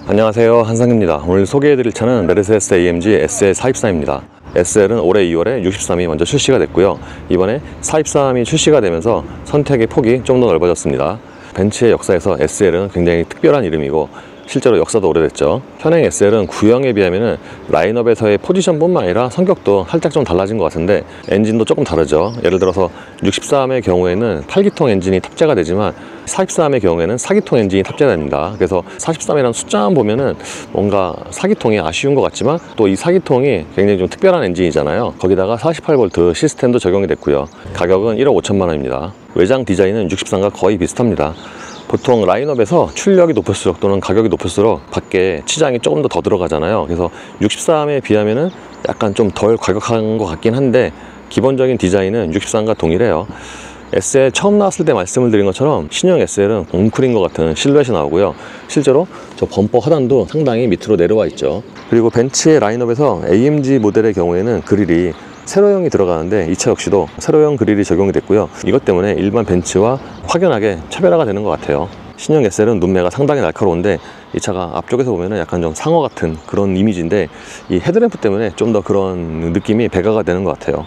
안녕하세요, 한상입니다. 오늘 소개해드릴 차는 메르세데스 AMG SL 423입니다. SL은 올해 2월에 63이 먼저 출시가 됐고요. 이번에 423이 출시가 되면서 선택의 폭이 좀 더 넓어졌습니다. 벤츠의 역사에서 SL은 굉장히 특별한 이름이고 실제로 역사도 오래됐죠. 현행 SL은 구형에 비하면 라인업에서의 포지션뿐만 아니라 성격도 살짝 좀 달라진 것 같은데 엔진도 조금 다르죠. 예를 들어서 63의 경우에는 8기통 엔진이 탑재가 되지만 423의 경우에는 4기통 엔진이 탑재됩니다. 그래서 43이라는 숫자만 보면은 뭔가 4기통이 아쉬운 것 같지만 또 이 4기통이 굉장히 좀 특별한 엔진이잖아요. 거기다가 48V 시스템도 적용이 됐고요. 가격은 1억 5천만 원입니다. 외장 디자인은 63과 거의 비슷합니다. 보통 라인업에서 출력이 높을수록 또는 가격이 높을수록 밖에 치장이 조금 더 들어가잖아요. 그래서 63에 비하면은 약간 좀 덜 과격한 것 같긴 한데 기본적인 디자인은 63과 동일해요. SL 처음 나왔을 때 말씀을 드린 것처럼 신형 SL은 웅크린 것 같은 실루엣이 나오고요. 실제로 저 범퍼 하단도 상당히 밑으로 내려와 있죠. 그리고 벤츠의 라인업에서 AMG 모델의 경우에는 그릴이 세로형이 들어가는데 이 차 역시도 세로형 그릴이 적용이 됐고요. 이것 때문에 일반 벤츠와 확연하게 차별화가 되는 것 같아요. 신형 SL은 눈매가 상당히 날카로운데 이 차가 앞쪽에서 보면 약간 좀 상어 같은 그런 이미지인데 이 헤드램프 때문에 좀 더 그런 느낌이 배가가 되는 것 같아요.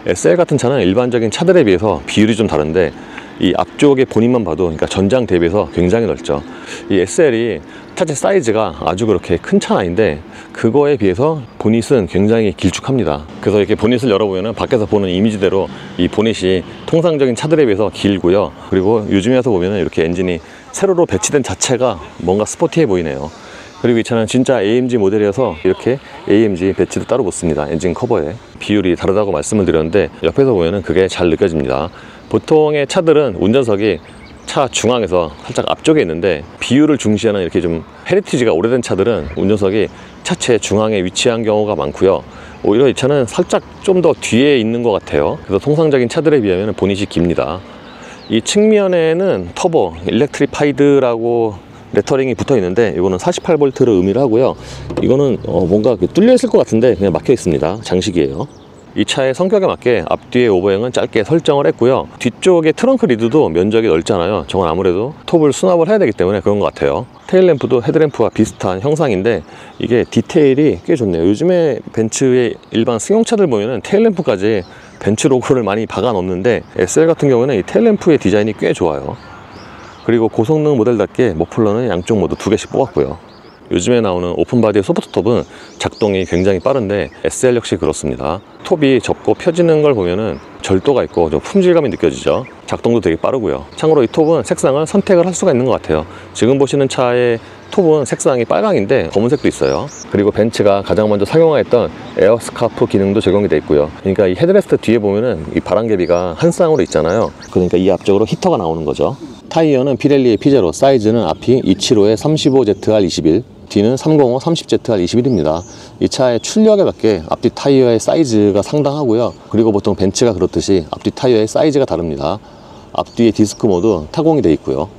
SL 같은 차는 일반적인 차들에 비해서 비율이 좀 다른데 이 앞쪽의 보닛만 봐도 그러니까 전장 대비해서 굉장히 넓죠. 이 SL이 차체 사이즈가 아주 그렇게 큰 차는 아닌데 그거에 비해서 보닛은 굉장히 길쭉합니다. 그래서 이렇게 보닛을 열어보면 밖에서 보는 이미지대로 이 보닛이 통상적인 차들에 비해서 길고요. 그리고 요즘에 와서 보면 이렇게 엔진이 세로로 배치된 자체가 뭔가 스포티해 보이네요. 그리고 이 차는 진짜 AMG 모델이어서 이렇게 AMG 배치도 따로 붙습니다. 엔진 커버에. 비율이 다르다고 말씀을 드렸는데 옆에서 보면 그게 잘 느껴집니다. 보통의 차들은 운전석이 차 중앙에서 살짝 앞쪽에 있는데 비율을 중시하는 이렇게 좀 헤리티지가 오래된 차들은 운전석이 차체 중앙에 위치한 경우가 많고요. 오히려 이 차는 살짝 좀 더 뒤에 있는 것 같아요. 그래서 통상적인 차들에 비하면 보닛이 깁니다. 이 측면에는 터보 일렉트리파이드라고 레터링이 붙어 있는데 이거는 48V를 의미를 하고요. 이거는 뭔가 뚫려 있을 것 같은데 그냥 막혀 있습니다. 장식이에요. 이 차의 성격에 맞게 앞뒤의 오버행은 짧게 설정을 했고요. 뒤쪽에 트렁크 리드도 면적이 넓잖아요. 저건 아무래도 톱을 수납을 해야 되기 때문에 그런 것 같아요. 테일램프도 헤드램프와 비슷한 형상인데 이게 디테일이 꽤 좋네요. 요즘에 벤츠의 일반 승용차들 보면은 테일램프까지 벤츠 로고를 많이 박아 놓는데 SL 같은 경우는 이 테일램프의 디자인이 꽤 좋아요. 그리고 고성능 모델답게 머플러는 양쪽 모두 2개씩 뽑았고요. 요즘에 나오는 오픈바디의 소프트톱은 작동이 굉장히 빠른데 SL 역시 그렇습니다. 톱이 접고 펴지는 걸 보면은 절도가 있고 좀 품질감이 느껴지죠. 작동도 되게 빠르고요. 참고로 이 톱은 색상을 선택을 할 수가 있는 것 같아요. 지금 보시는 차의 톱은 색상이 빨강인데 검은색도 있어요. 그리고 벤츠가 가장 먼저 상용화했던 에어스카프 기능도 적용이 되어 있고요. 그러니까 이 헤드레스트 뒤에 보면은 이 바람개비가 한 쌍으로 있잖아요. 그러니까 이 앞쪽으로 히터가 나오는 거죠. 타이어는 피렐리의 P0, 사이즈는 앞이 275의 35ZR21, 뒤는 305 30ZR21입니다. 이 차의 출력에 맞게 앞뒤 타이어의 사이즈가 상당하고요. 그리고 보통 벤츠가 그렇듯이 앞뒤 타이어의 사이즈가 다릅니다. 앞뒤의 디스크 모두 타공이 되어 있고요.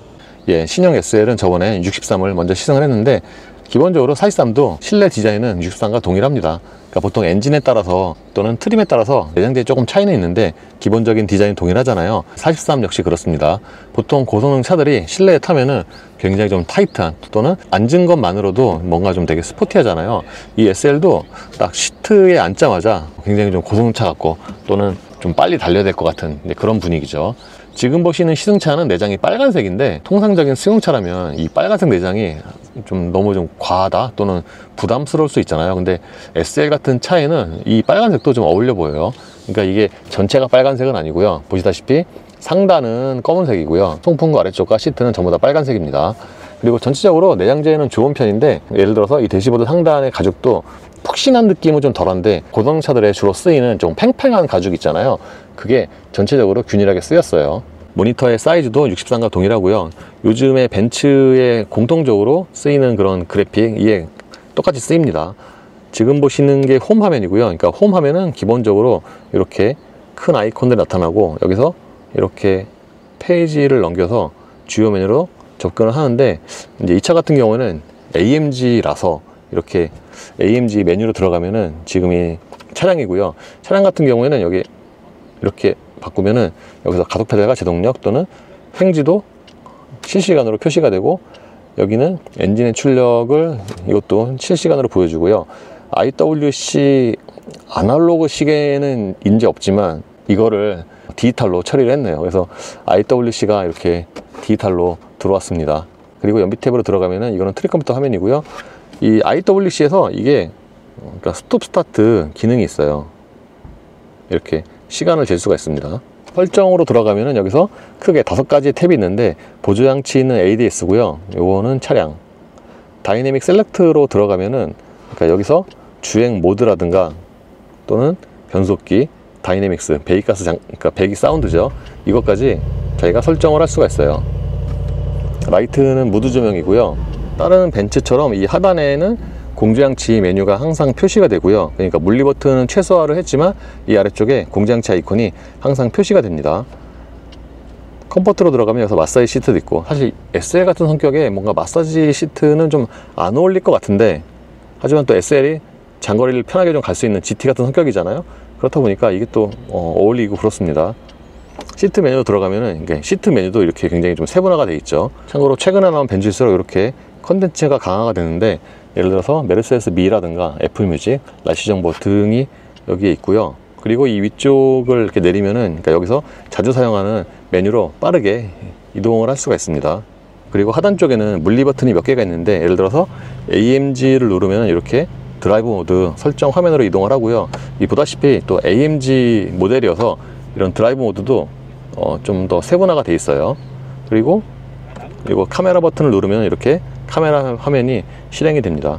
신형 SL은 저번에 63을 먼저 시승을 했는데 기본적으로 423도 실내 디자인은 63과 동일합니다. 그러니까 보통 엔진에 따라서 또는 트림에 따라서 내장재에 조금 차이는 있는데 기본적인 디자인 동일하잖아요. 43 역시 그렇습니다. 보통 고성능 차들이 실내에 타면은 굉장히 좀 타이트한 또는 앉은 것만으로도 뭔가 좀 되게 스포티하잖아요. 이 SL도 딱 시트에 앉자마자 굉장히 좀 고성능 차 같고 또는 좀 빨리 달려야 될 것 같은 그런 분위기죠. 지금 보시는 시승차는 내장이 빨간색인데 통상적인 승용차라면 이 빨간색 내장이 좀 너무 좀 과하다 또는 부담스러울 수 있잖아요. 근데 SL 같은 차에는 이 빨간색도 좀 어울려 보여요. 그러니까 이게 전체가 빨간색은 아니고요. 보시다시피 상단은 검은색이고요. 송풍구 아래쪽과 시트는 전부 다 빨간색입니다. 그리고 전체적으로 내장재는 좋은 편인데 예를 들어서 이 대시보드 상단의 가죽도 푹신한 느낌은 좀 덜한데 고성차들에 주로 쓰이는 좀 팽팽한 가죽 있잖아요. 그게 전체적으로 균일하게 쓰였어요. 모니터의 사이즈도 63과 동일하고요. 요즘에 벤츠에 공통적으로 쓰이는 그런 그래픽 이게 똑같이 쓰입니다. 지금 보시는 게 홈 화면이고요. 그러니까 홈 화면은 기본적으로 이렇게 큰 아이콘들이 나타나고 여기서 이렇게 페이지를 넘겨서 주요 메뉴로 접근을 하는데 이제 이 차 같은 경우는 AMG라서 이렇게 AMG 메뉴로 들어가면은 지금이 차량이고요. 차량 같은 경우에는 여기 이렇게 바꾸면은 여기서 가속 페달과 제동력 또는 횡지도 실시간으로 표시가 되고 여기는 엔진의 출력을 이것도 실시간으로 보여주고요. IWC 아날로그 시계는 인지 없지만 이거를 디지털로 처리를 했네요. 그래서 IWC가 이렇게 디지털로 들어왔습니다. 그리고 연비 탭으로 들어가면은 이거는 트랙 컴퓨터 화면이고요. 이 IWC에서 이게 그러니까 스톱 스타트 기능이 있어요. 이렇게 시간을 잴 수가 있습니다. 설정으로 들어가면은 여기서 크게 5가지의 탭이 있는데 보조장치는 ADS고요. 요거는 차량. 다이내믹 셀렉트로 들어가면은 그러니까 여기서 주행 모드라든가 또는 변속기, 다이내믹스, 배기가스 그러니까 배기 사운드죠. 이것까지 저희가 설정을 할 수가 있어요. 라이트는 무드 조명이고요. 다른 벤츠처럼 이 하단에는 공조장치 메뉴가 항상 표시가 되고요. 그러니까 물리 버튼은 최소화를 했지만 이 아래쪽에 공조장치 아이콘이 항상 표시가 됩니다. 컴포트로 들어가면 여기서 마사지 시트도 있고, 사실 SL 같은 성격에 뭔가 마사지 시트는 좀 안 어울릴 것 같은데, 하지만 또 SL이 장거리를 편하게 좀 갈 수 있는 GT 같은 성격이잖아요. 그렇다 보니까 이게 또 어울리고 그렇습니다. 시트 메뉴로 들어가면은 이게 시트 메뉴도 이렇게 굉장히 좀 세분화가 되어 있죠. 참고로 최근에 나온 벤츠일수록 이렇게 컨텐츠가 강화가 되는데, 예를 들어서 메르세데스 미라든가 애플뮤직, 날씨 정보 등이 여기에 있고요. 그리고 이 위쪽을 이렇게 내리면은 그러니까 여기서 자주 사용하는 메뉴로 빠르게 이동을 할 수가 있습니다. 그리고 하단 쪽에는 물리 버튼이 몇 개가 있는데, 예를 들어서 AMG를 누르면 이렇게 드라이브 모드 설정 화면으로 이동을 하고요. 이 보다시피 또 AMG 모델이어서 이런 드라이브 모드도 좀 더 세분화가 되어 있어요. 그리고 이거 카메라 버튼을 누르면 이렇게 카메라 화면이 실행이 됩니다.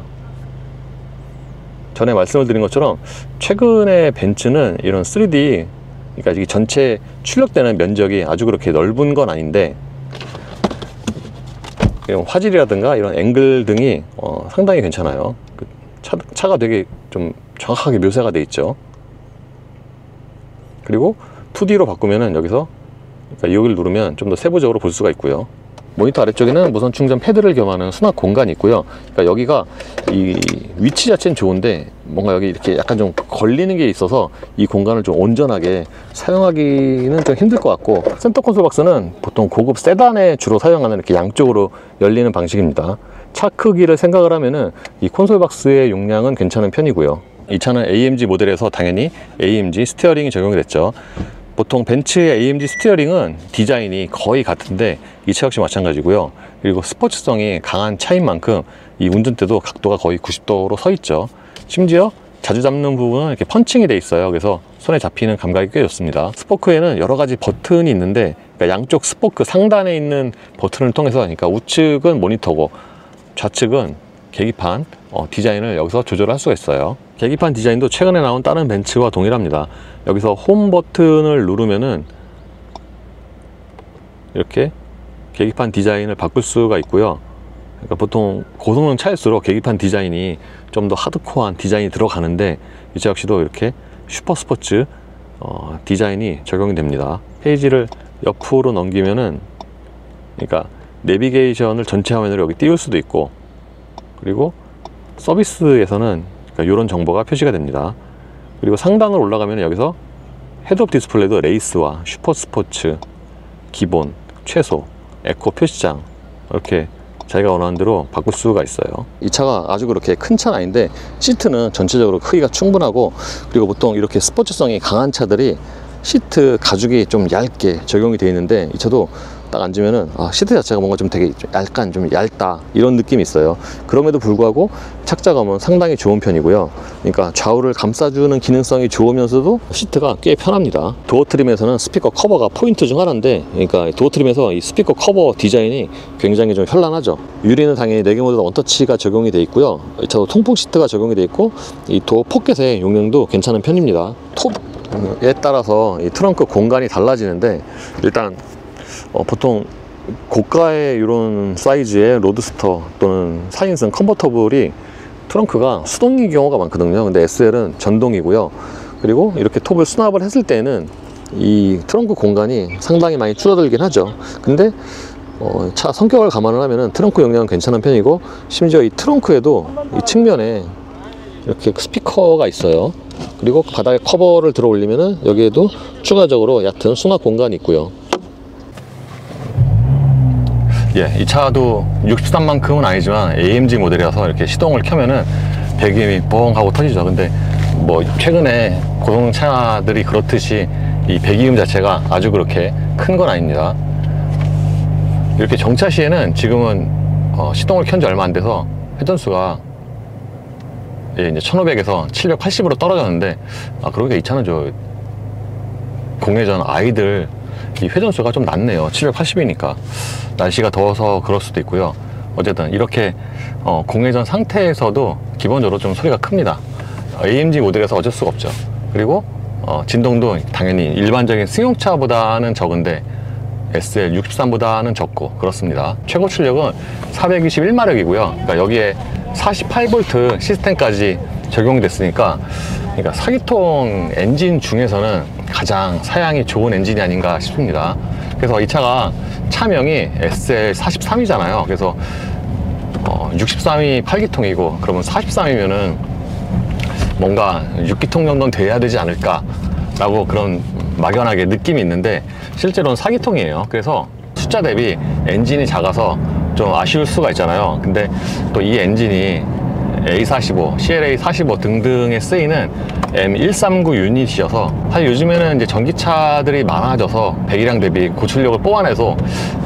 전에 말씀을 드린 것처럼 최근에 벤츠는 이런 3D, 그러니까 이 전체 출력되는 면적이 아주 그렇게 넓은 건 아닌데, 이런 화질이라든가 이런 앵글 등이 상당히 괜찮아요. 차가 되게 좀 정확하게 묘사가 돼 있죠. 그리고 2D로 바꾸면은 여기서 그러니까 여기를 누르면 좀 더 세부적으로 볼 수가 있고요. 모니터 아래쪽에는 무선 충전 패드를 겸하는 수납 공간이 있고요. 그러니까 여기가 이 위치 자체는 좋은데 뭔가 여기 이렇게 약간 좀 걸리는 게 있어서 이 공간을 좀 온전하게 사용하기는 좀 힘들 것 같고, 센터 콘솔 박스는 보통 고급 세단에 주로 사용하는 이렇게 양쪽으로 열리는 방식입니다. 차 크기를 생각을 하면은 이 콘솔 박스의 용량은 괜찮은 편이고요. 이 차는 AMG 모델에서 당연히 AMG 스티어링이 적용이 됐죠. 보통 벤츠의 AMG 스티어링은 디자인이 거의 같은데 이 차 역시 마찬가지고요. 그리고 스포츠성이 강한 차인 만큼 이 운전대도 각도가 거의 90도로 서 있죠. 심지어 자주 잡는 부분은 이렇게 펀칭이 돼 있어요. 그래서 손에 잡히는 감각이 꽤 좋습니다. 스포크에는 여러 가지 버튼이 있는데, 그러니까 양쪽 스포크 상단에 있는 버튼을 통해서, 그러니까 우측은 모니터고 좌측은 계기판 디자인을 여기서 조절할 수가 있어요. 계기판 디자인도 최근에 나온 다른 벤츠와 동일합니다. 여기서 홈 버튼을 누르면은 이렇게 계기판 디자인을 바꿀 수가 있고요. 그러니까 보통 고성능 차일수록 계기판 디자인이 좀 더 하드코어한 디자인이 들어가는데, 이 차 역시도 이렇게 슈퍼 스포츠 디자인이 적용이 됩니다. 페이지를 옆으로 넘기면은 그러니까 내비게이션을 전체 화면으로 여기 띄울 수도 있고, 그리고 서비스에서는 그러니까 이런 정보가 표시가 됩니다. 그리고 상단으로 올라가면 여기서 헤드업 디스플레이도 레이스와 슈퍼 스포츠, 기본, 최소, 에코 표시장 이렇게 자기가 원하는 대로 바꿀 수가 있어요. 이 차가 아주 그렇게 큰 차는 아닌데 시트는 전체적으로 크기가 충분하고, 그리고 보통 이렇게 스포츠성이 강한 차들이 시트 가죽이 좀 얇게 적용이 되어 있는데, 이 차도 딱 앉으면은 시트 자체가 뭔가 좀 되게 약간 좀 얇다 이런 느낌이 있어요. 그럼에도 불구하고 착자감은 상당히 좋은 편이고요. 그러니까 좌우를 감싸주는 기능성이 좋으면서도 시트가 꽤 편합니다. 도어 트림에서는 스피커 커버가 포인트 중 하나인데, 그러니까 도어 트림에서 이 스피커 커버 디자인이 굉장히 좀 현란하죠. 유리는 당연히 4개 모드 원터치가 적용이 되어 있고요. 이 차도 통풍 시트가 적용이 되어 있고, 이 도어 포켓의 용량도 괜찮은 편입니다. 톱에 따라서 이 트렁크 공간이 달라지는데, 일단 보통 고가의 이런 사이즈의 로드스터 또는 4인승 컨버터블이 트렁크가 수동인 경우가 많거든요. 근데 SL은 전동이고요. 그리고 이렇게 톱을 수납을 했을 때는 이 트렁크 공간이 상당히 많이 줄어들긴 하죠. 근데 차 성격을 감안을 하면은 트렁크 용량은 괜찮은 편이고, 심지어 이 트렁크에도 이 측면에 이렇게 스피커가 있어요. 그리고 바닥에 커버를 들어 올리면은 여기에도 추가적으로 얕은 수납 공간이 있고요. 예, 이 차도 63만큼은 아니지만 AMG 모델이라서 이렇게 시동을 켜면은 배기음이 뻥 하고 터지죠. 근데 뭐 최근에 고성차들이 그렇듯이 이 배기음 자체가 아주 그렇게 큰 건 아닙니다. 이렇게 정차 시에는 지금은 시동을 켠 지 얼마 안 돼서 회전수가 예, 이제 1500에서 780으로 떨어졌는데, 그러게 이 차는 저 공회전 아이들 이 회전수가 좀 낮네요. 780이니까 날씨가 더워서 그럴 수도 있고요. 어쨌든 이렇게 공회전 상태에서도 기본적으로 좀 소리가 큽니다. AMG 모델에서 어쩔 수가 없죠. 그리고 진동도 당연히 일반적인 승용차보다는 적은데 SL 63보다는 적고 그렇습니다. 최고 출력은 421마력이고요. 그러니까 여기에 48V 시스템까지 적용됐으니까, 그러니까 4기통 엔진 중에서는 가장 사양이 좋은 엔진이 아닌가 싶습니다. 그래서 이 차가 차명이 SL43이잖아요. 그래서 63이 8기통이고 그러면 43이면은 뭔가 6기통 정도는 돼야 되지 않을까 라고 그런 막연하게 느낌이 있는데, 실제로는 4기통이에요. 그래서 숫자 대비 엔진이 작아서 좀 아쉬울 수가 있잖아요. 근데 또 이 엔진이 A45, CLA45 등등에 쓰이는 M139 유닛이어서, 사실 요즘에는 이제 전기차들이 많아져서 배기량 대비 고출력을 뽑아내서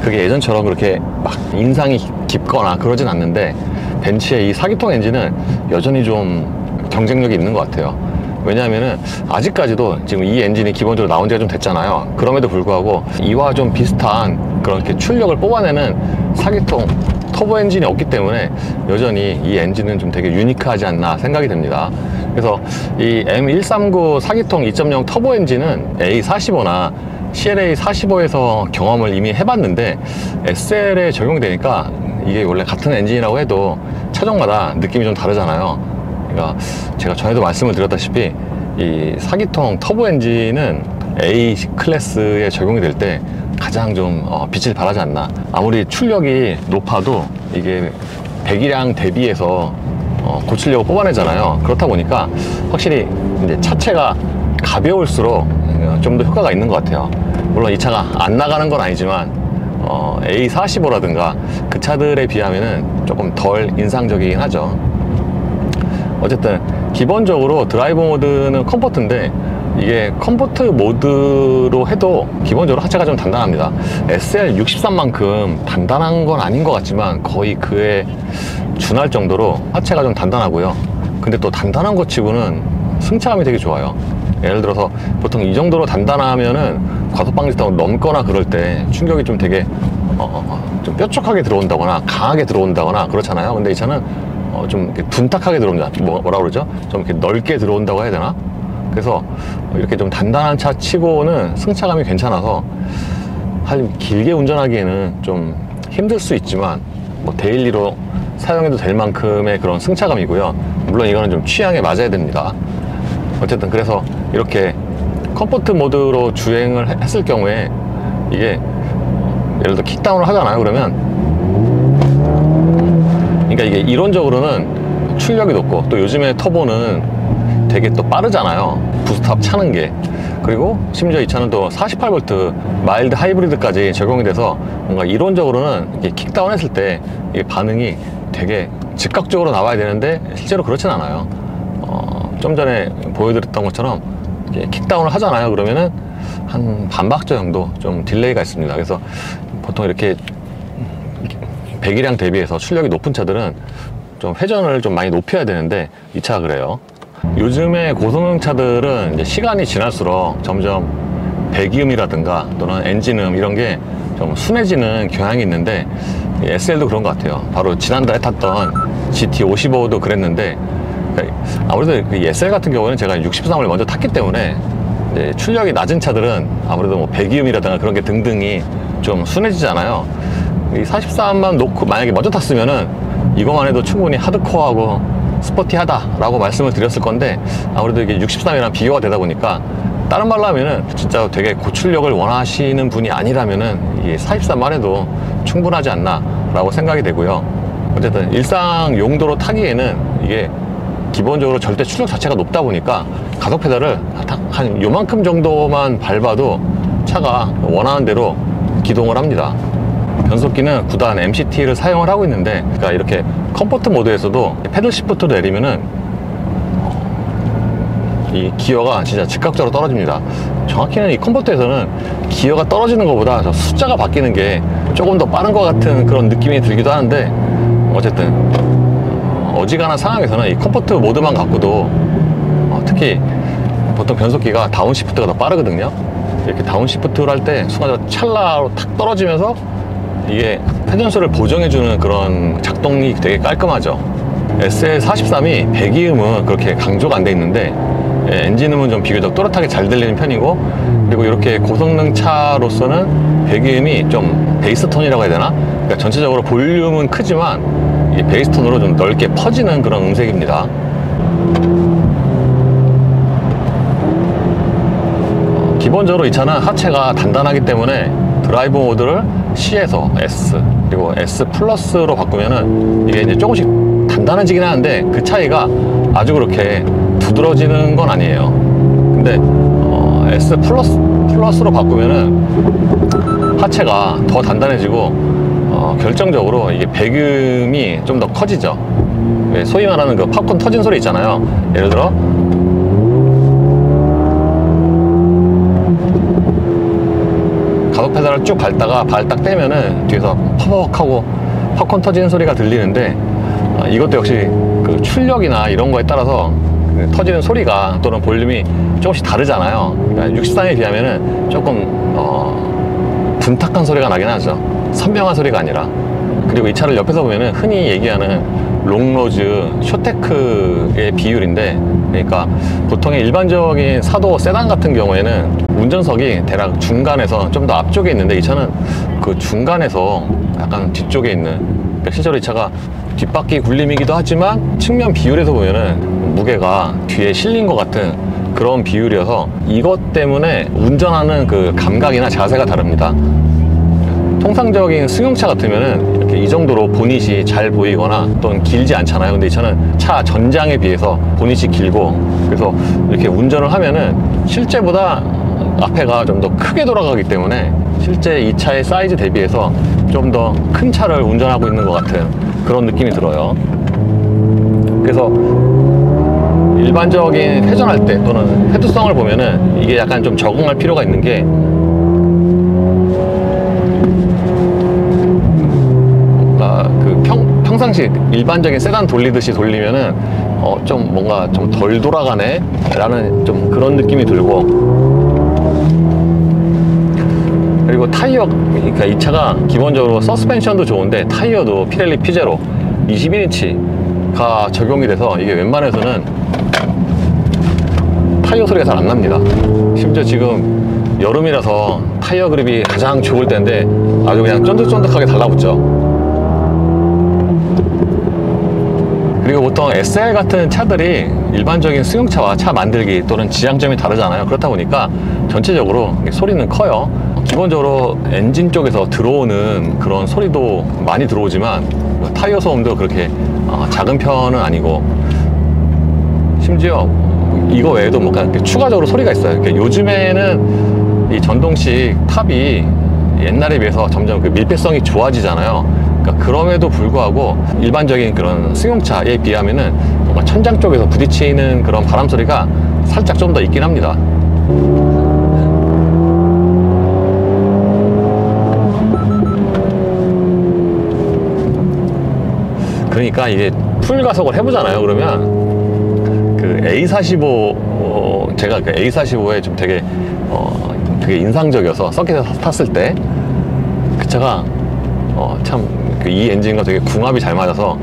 그게 예전처럼 그렇게 막 인상이 깊거나 그러진 않는데, 벤츠의 이 4기통 엔진은 여전히 좀 경쟁력이 있는 것 같아요. 왜냐하면은 아직까지도 지금 이 엔진이 기본적으로 나온 지가 좀 됐잖아요. 그럼에도 불구하고 이와 좀 비슷한 그렇게 출력을 뽑아내는 4기통 터보 엔진이 없기 때문에 여전히 이 엔진은 좀 되게 유니크하지 않나 생각이 됩니다. 그래서 이 M139 4기통 2.0 터보 엔진은 A45나 CLA45에서 경험을 이미 해봤는데, SL에 적용되니까 이게 원래 같은 엔진이라고 해도 차종마다 느낌이 좀 다르잖아요. 그러니까 제가 전에도 말씀을 드렸다시피 이 4기통 터보 엔진은 A 클래스에 적용이 될 때 가장 좀 빛을 발하지 않나. 아무리 출력이 높아도 이게 배기량 대비해서 고출력을 뽑아내잖아요. 그렇다 보니까 확실히 이제 차체가 가벼울수록 좀 더 효과가 있는 것 같아요. 물론 이 차가 안 나가는 건 아니지만 A45라든가 그 차들에 비하면은 조금 덜 인상적이긴 하죠. 어쨌든 기본적으로 드라이브 모드는 컴포트인데, 이게 컴포트 모드로 해도 기본적으로 하체가 좀 단단합니다. SL63만큼 단단한 건 아닌 것 같지만 거의 그에 준할 정도로 하체가 좀 단단하고요. 근데 또 단단한 것 치고는 승차감이 되게 좋아요. 예를 들어서 보통 이 정도로 단단하면은 과속방지 타고 넘거나 그럴 때 충격이 좀 되게 좀 뾰족하게 들어온다거나 강하게 들어온다거나 그렇잖아요. 근데 이 차는 좀 이렇게 둔탁하게 들어옵니다. 뭐라 그러죠? 좀 이렇게 넓게 들어온다고 해야 되나? 그래서 이렇게 좀 단단한 차 치고는 승차감이 괜찮아서 사실 길게 운전하기에는 좀 힘들 수 있지만 뭐 데일리로 사용해도 될 만큼의 그런 승차감이고요. 물론 이거는 좀 취향에 맞아야 됩니다. 어쨌든 그래서 이렇게 컴포트 모드로 주행을 했을 경우에 이게 예를 들어 킥다운을 하잖아요. 그러면 그러니까 이게 이론적으로는 출력이 높고, 또 요즘에 터보는 되게 또 빠르잖아요. 부스트업 차는 게. 그리고 심지어 이 차는 또 48V 마일드 하이브리드까지 적용이 돼서 뭔가 이론적으로는 이렇게 킥다운 했을 때 이게 반응이 되게 즉각적으로 나와야 되는데 실제로 그렇진 않아요. 좀 전에 보여드렸던 것처럼 이렇게 킥다운을 하잖아요. 그러면은 한 반박자 정도 좀 딜레이가 있습니다. 그래서 보통 이렇게 배기량 대비해서 출력이 높은 차들은 좀 회전을 좀 많이 높여야 되는데 이 차가 그래요. 요즘에 고성능 차들은 이제 시간이 지날수록 점점 배기음이라든가 또는 엔진음 이런 게 좀 순해지는 경향이 있는데, SL도 그런 것 같아요. 바로 지난달에 탔던 GT55도 그랬는데, 아무래도 그 SL 같은 경우는 제가 63을 먼저 탔기 때문에 이제 출력이 낮은 차들은 아무래도 뭐 배기음이라든가 그런 게 등등이 좀 순해지잖아요. 이 43만 놓고 만약에 먼저 탔으면은 이것만 해도 충분히 하드코어하고 스포티하다 라고 말씀을 드렸을 건데, 아무래도 이게 63이랑 비교가 되다 보니까, 다른 말로 하면은 진짜 되게 고출력을 원하시는 분이 아니라면은 이 43만 해도 충분하지 않나 라고 생각이 되고요. 어쨌든 일상 용도로 타기에는 이게 기본적으로 절대 출력 자체가 높다 보니까 가속 페달을 한 요만큼 정도만 밟아도 차가 원하는 대로 기동을 합니다. 변속기는 9단 MCT를 사용을 하고 있는데, 그러니까 이렇게 컴포트 모드에서도 패들 시프트를 내리면은 이 기어가 진짜 즉각적으로 떨어집니다. 정확히는 이 컴포트에서는 기어가 떨어지는 것보다 저 숫자가 바뀌는 게 조금 더 빠른 것 같은 그런 느낌이 들기도 하는데, 어쨌든 어지간한 상황에서는 이 컴포트 모드만 갖고도 특히 보통 변속기가 다운시프트가 더 빠르거든요. 이렇게 다운시프트를 할 때 순간적으로 찰나로 탁 떨어지면서 이게 회전수를 보정해주는 그런 작동이 되게 깔끔하죠. SL43이 배기음은 그렇게 강조가 안 돼 있는데, 엔진음은 좀 비교적 또렷하게 잘 들리는 편이고, 그리고 이렇게 고성능 차로서는 배기음이 좀 베이스 톤이라고 해야 되나? 그러니까 전체적으로 볼륨은 크지만 이 베이스 톤으로 좀 넓게 퍼지는 그런 음색입니다. 기본적으로 이 차는 하체가 단단하기 때문에 드라이브 모드를 C에서 S 그리고 S 플러스로 바꾸면은 이게 이제 조금씩 단단해지긴 하는데, 그 차이가 아주 그렇게 두드러지는 건 아니에요. 근데 S 플러스로 바꾸면은 하체가 더 단단해지고 결정적으로 이게 배금이 좀 더 커지죠. 소위 말하는 그 팝콘 터진 소리 있잖아요. 예를 들어 가속 페달을 쭉 밟다가 발 딱 떼면은 뒤에서 퍼벅 하고 팝콘 터지는 소리가 들리는데, 이것도 역시 그 출력이나 이런 거에 따라서 터지는 소리가 또는 볼륨이 조금씩 다르잖아요. 그러니까 63에 비하면은 조금 분탁한 소리가 나긴 하죠. 선명한 소리가 아니라. 그리고 이 차를 옆에서 보면은 흔히 얘기하는 롱로즈 쇼테크의 비율인데, 그러니까 보통의 일반적인 사도 세단 같은 경우에는 운전석이 대략 중간에서 좀 더 앞쪽에 있는데, 이 차는 그 중간에서 약간 뒤쪽에 있는, 그러니까 실제로 이 차가 뒷바퀴 굴림이기도 하지만 측면 비율에서 보면은 무게가 뒤에 실린 것 같은 그런 비율이어서 이것 때문에 운전하는 그 감각이나 자세가 다릅니다. 통상적인 승용차 같으면은 이렇게 이 정도로 보닛이 잘 보이거나 또는 길지 않잖아요. 근데 이 차는 차 전장에 비해서 보닛이 길고, 그래서 이렇게 운전을 하면은 실제보다 앞에가 좀 더 크게 돌아가기 때문에 실제 이 차의 사이즈 대비해서 좀 더 큰 차를 운전하고 있는 것 같은 그런 느낌이 들어요. 그래서 일반적인 회전할 때 또는 회두성을 보면은 이게 약간 좀 적응할 필요가 있는 게, 평상시 일반적인 세단 돌리듯이 돌리면은 좀 뭔가 좀 덜 돌아가네 라는 좀 그런 느낌이 들고, 그리고 타이어, 그러니까 이 차가 기본적으로 서스펜션도 좋은데 타이어도 피렐리 피제로 21인치가 적용이 돼서 이게 웬만해서는 타이어 소리가 잘 안 납니다. 심지어 지금 여름이라서 타이어 그립이 가장 좋을 때인데 아주 그냥 쫀득쫀득하게 달라붙죠. 그리고 보통 SL 같은 차들이 일반적인 승용차와 차 만들기 또는 지향점이 다르잖아요. 그렇다 보니까 전체적으로 소리는 커요. 기본적으로 엔진 쪽에서 들어오는 그런 소리도 많이 들어오지만 타이어 소음도 그렇게 작은 편은 아니고, 심지어 이거 외에도 뭔가 추가적으로 소리가 있어요. 그러니까 요즘에는 이 전동식 탑이 옛날에 비해서 점점 그 밀폐성이 좋아지잖아요. 그러니까 그럼에도 불구하고 일반적인 그런 승용차에 비하면은 뭔가 천장 쪽에서 부딪히는 그런 바람 소리가 살짝 좀 더 있긴 합니다. 그러니까 이게 풀 가속을 해보잖아요. 그러면 그 A45, 제가 그 A45에 좀 되게 인상적이어서 서킷에서 탔을 때 그 차가 참 이 엔진과 되게 궁합이 잘 맞아서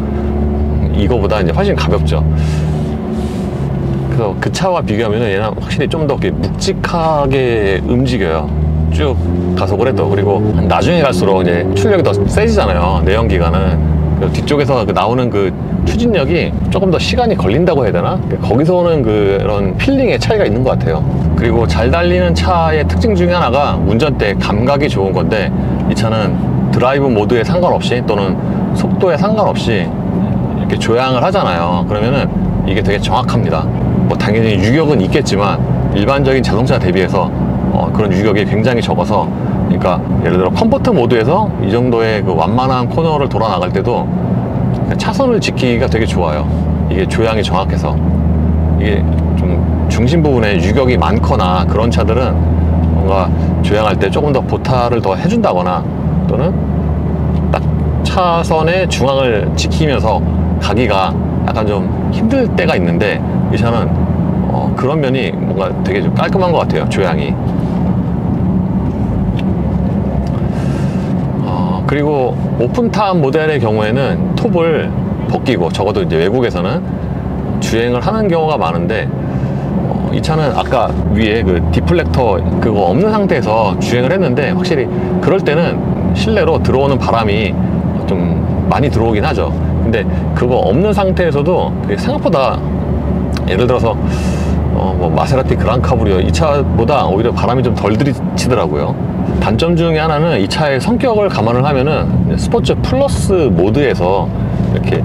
이거보다 이제 훨씬 가볍죠. 그래서 그 차와 비교하면 얘는 확실히 좀 더 묵직하게 움직여요. 쭉 가속을 해도. 그리고 나중에 갈수록 이제 출력이 더 세지잖아요. 내연기관은. 뒤쪽에서 나오는 그 추진력이 조금 더 시간이 걸린다고 해야 되나? 거기서 오는 그런 필링의 차이가 있는 것 같아요. 그리고 잘 달리는 차의 특징 중에 하나가 운전대 감각이 좋은 건데, 이 차는 드라이브 모드에 상관없이 또는 속도에 상관없이 이렇게 조향을 하잖아요. 그러면은 이게 되게 정확합니다. 뭐 당연히 유격은 있겠지만 일반적인 자동차 대비해서 그런 유격이 굉장히 적어서 그러니까 예를 들어 컴포트 모드에서 이 정도의 그 완만한 코너를 돌아 나갈 때도 차선을 지키기가 되게 좋아요. 이게 조향이 정확해서. 이게 좀 중심 부분에 유격이 많거나 그런 차들은 뭔가 조향할 때 조금 더 보타를 더 해준다거나 또는 딱 차선의 중앙을 지키면서 가기가 약간 좀 힘들 때가 있는데, 이 차는 그런 면이 뭔가 되게 좀 깔끔한 것 같아요, 조향이. 그리고 오픈탑 모델의 경우에는 톱을 벗기고, 적어도 이제 외국에서는 주행을 하는 경우가 많은데, 이 차는 아까 위에 그 디플렉터 그거 없는 상태에서 주행을 했는데, 확실히 그럴 때는 실내로 들어오는 바람이 좀 많이 들어오긴 하죠. 근데 그거 없는 상태에서도 생각보다, 예를 들어서 뭐 마세라티 그랑카브리오 이 차보다 오히려 바람이 좀 덜 들이치더라고요. 단점 중에 하나는 이 차의 성격을 감안을 하면은 스포츠 플러스 모드에서 이렇게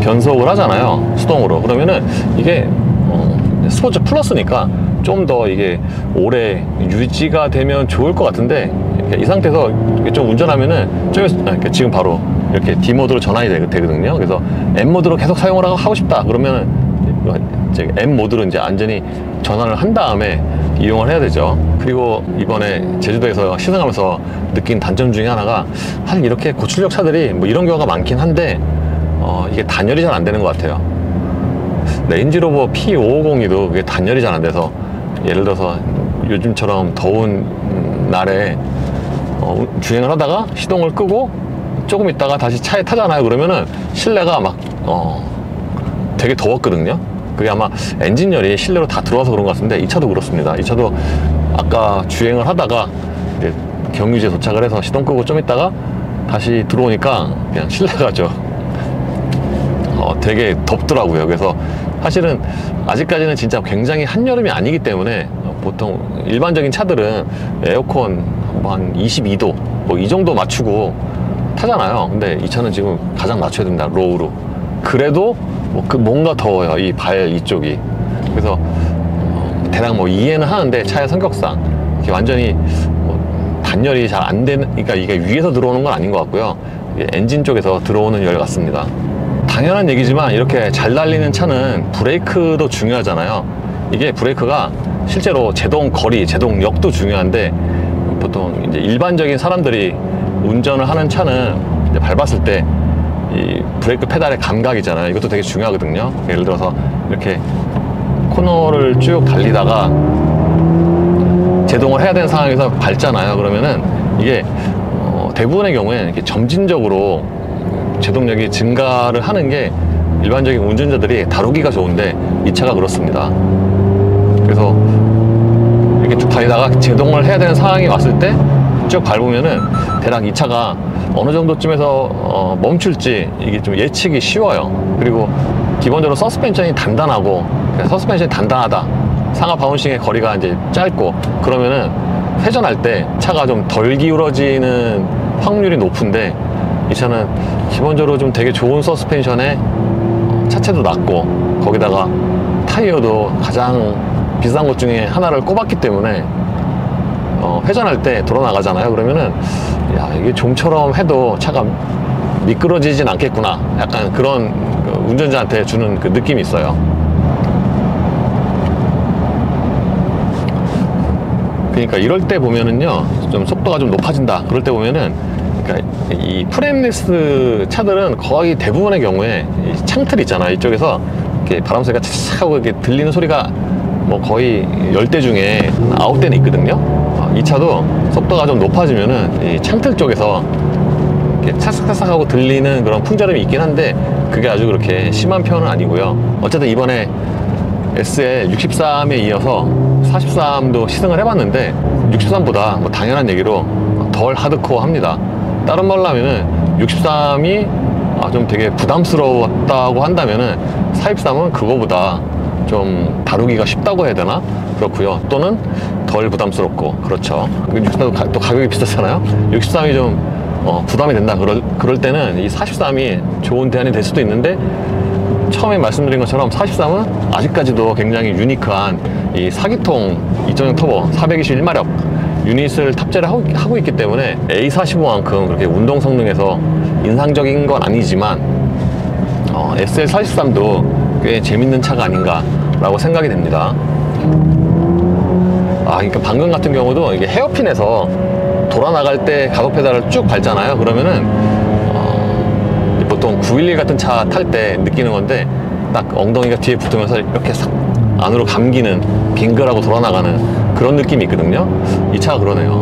변속을 하잖아요, 수동으로. 그러면은 이게 스포츠 플러스니까 좀 더 이게 오래 유지가 되면 좋을 것 같은데, 이 상태에서 좀 운전하면은 지금 바로 이렇게 D 모드로 전환이 되거든요. 그래서 M 모드로 계속 사용을 하고 싶다 그러면은 이제 M 모드로 이제 안전히 전환을 한 다음에 이용을 해야 되죠. 그리고 이번에 제주도에서 시승하면서 느낀 단점 중에 하나가, 사실 이렇게 고출력 차들이 뭐 이런 경우가 많긴 한데 이게 단열이 잘 안 되는 것 같아요. 레인지로버 P550이도 그게 단열이 잘 안 돼서, 예를 들어서 요즘처럼 더운 날에 주행을 하다가 시동을 끄고 조금 있다가 다시 차에 타잖아요. 그러면은 실내가 막 되게 더웠거든요. 그게 아마 엔진열이 실내로 다 들어와서 그런 것 같은데, 이 차도 그렇습니다. 이 차도 아까 주행을 하다가 이제 경유지에 도착을 해서 시동 끄고 좀 있다가 다시 들어오니까 그냥 실내가 되게 덥더라고요. 그래서 사실은 아직까지는 진짜 굉장히 한여름이 아니기 때문에, 보통 일반적인 차들은 에어컨 한 22도 뭐 이 정도 맞추고 타잖아요. 근데 이 차는 지금 가장 낮춰야 된다, 로우로. 그래도 뭔가 더워요, 이 발 이쪽이. 그래서 대략 뭐 이해는 하는데, 차의 성격상 이렇게 완전히 단열이 잘 안 되는, 그러니까 이게 위에서 들어오는 건 아닌 것 같고요, 이게 엔진 쪽에서 들어오는 열 같습니다. 당연한 얘기지만 이렇게 잘 달리는 차는 브레이크도 중요하잖아요. 이게 브레이크가 실제로 제동 거리, 제동력도 중요한데, 보통 이제 일반적인 사람들이 운전을 하는 차는 이제 밟았을 때 이 브레이크 페달의 감각이잖아요. 이것도 되게 중요하거든요. 예를 들어서 이렇게 코너를 쭉 달리다가 제동을 해야 되는 상황에서 밟잖아요. 그러면은 이게 대부분의 경우에는 이렇게 점진적으로 제동력이 증가를 하는 게 일반적인 운전자들이 다루기가 좋은데, 이 차가 그렇습니다. 그래서 이렇게 쭉 달리다가 제동을 해야 되는 상황이 왔을 때 쭉 밟으면은 대략 이 차가 어느 정도쯤에서 멈출지 이게 좀 예측이 쉬워요. 그리고 기본적으로 서스펜션이 단단하고, 서스펜션이 단단하다, 상하 바운싱의 거리가 이제 짧고, 그러면은 회전할 때 차가 좀 덜 기울어지는 확률이 높은데, 이 차는 기본적으로 좀 되게 좋은 서스펜션에 차체도 낮고, 거기다가 타이어도 가장 비싼 것 중에 하나를 꼽았기 때문에 회전할 때 돌아 나가잖아요. 그러면은 야, 이게 좀처럼 해도 차가 미끄러지진 않겠구나, 약간 그런 운전자한테 주는 그 느낌이 있어요. 그러니까 이럴 때 보면은요, 좀 속도가 좀 높아진다 그럴 때 보면은, 그러니까 이 프레임리스 차들은 거의 대부분의 경우에 이 창틀 있잖아요, 이쪽에서 이렇게 바람 소리가 착착 하고 이렇게 들리는 소리가 뭐 거의 10대 중에 9대는 있거든요. 이 차도 속도가 좀 높아지면은 이 창틀 쪽에서 이렇게 차삭차삭 하고 들리는 그런 풍절음이 있긴 한데, 그게 아주 그렇게 심한 편은 아니고요. 어쨌든 이번에 SL 63에 이어서 43도 시승을 해봤는데, 63보다 뭐 당연한 얘기로 덜 하드코어 합니다. 다른 말로 하면은 63이 좀 되게 부담스러웠다고 한다면은 43은 그거보다 좀 다루기가 쉽다고 해야 되나? 그렇고요. 또는 덜 부담스럽고, 그렇죠. 63도 또 가격이 비싸잖아요. 63이 좀 부담이 된다 그럴 때는 이 43이 좋은 대안이 될 수도 있는데, 처음에 말씀드린 것처럼 43은 아직까지도 굉장히 유니크한 이 4기통 2.0 터보 421마력 유닛을 탑재를 하고 있기 때문에 A45만큼 그렇게 운동 성능에서 인상적인 건 아니지만 SL43도 꽤 재밌는 차가 아닌가 라고 생각이 됩니다. 그러니까 방금 같은 경우도 이게 헤어핀에서 돌아 나갈 때 가속 페달을 쭉 밟잖아요. 그러면은 보통 911 같은 차 탈 때 느끼는 건데, 딱 엉덩이가 뒤에 붙으면서 이렇게 싹 안으로 감기는, 빙글하고 돌아 나가는 그런 느낌이 있거든요. 이 차가 그러네요.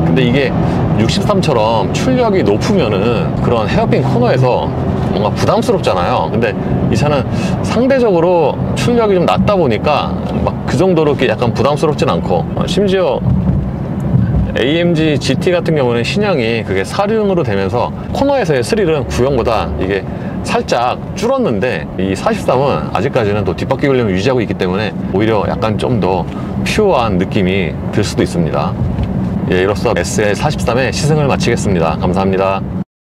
근데 이게 63처럼 출력이 높으면은 그런 헤어핀 코너에서 뭔가 부담스럽잖아요. 근데 이 차는 상대적으로 출력이 좀 낮다 보니까 막 그 정도로 이렇게 약간 부담스럽진 않고, 심지어 AMG GT 같은 경우는 신형이 그게 4륜으로 되면서 코너에서의 스릴은 구형보다 이게 살짝 줄었는데, 이 43은 아직까지는 또 뒷바퀴 걸림을 유지하고 있기 때문에 오히려 약간 좀 더 퓨어한 느낌이 들 수도 있습니다. 이로써 SL43의 시승을 마치겠습니다. 감사합니다.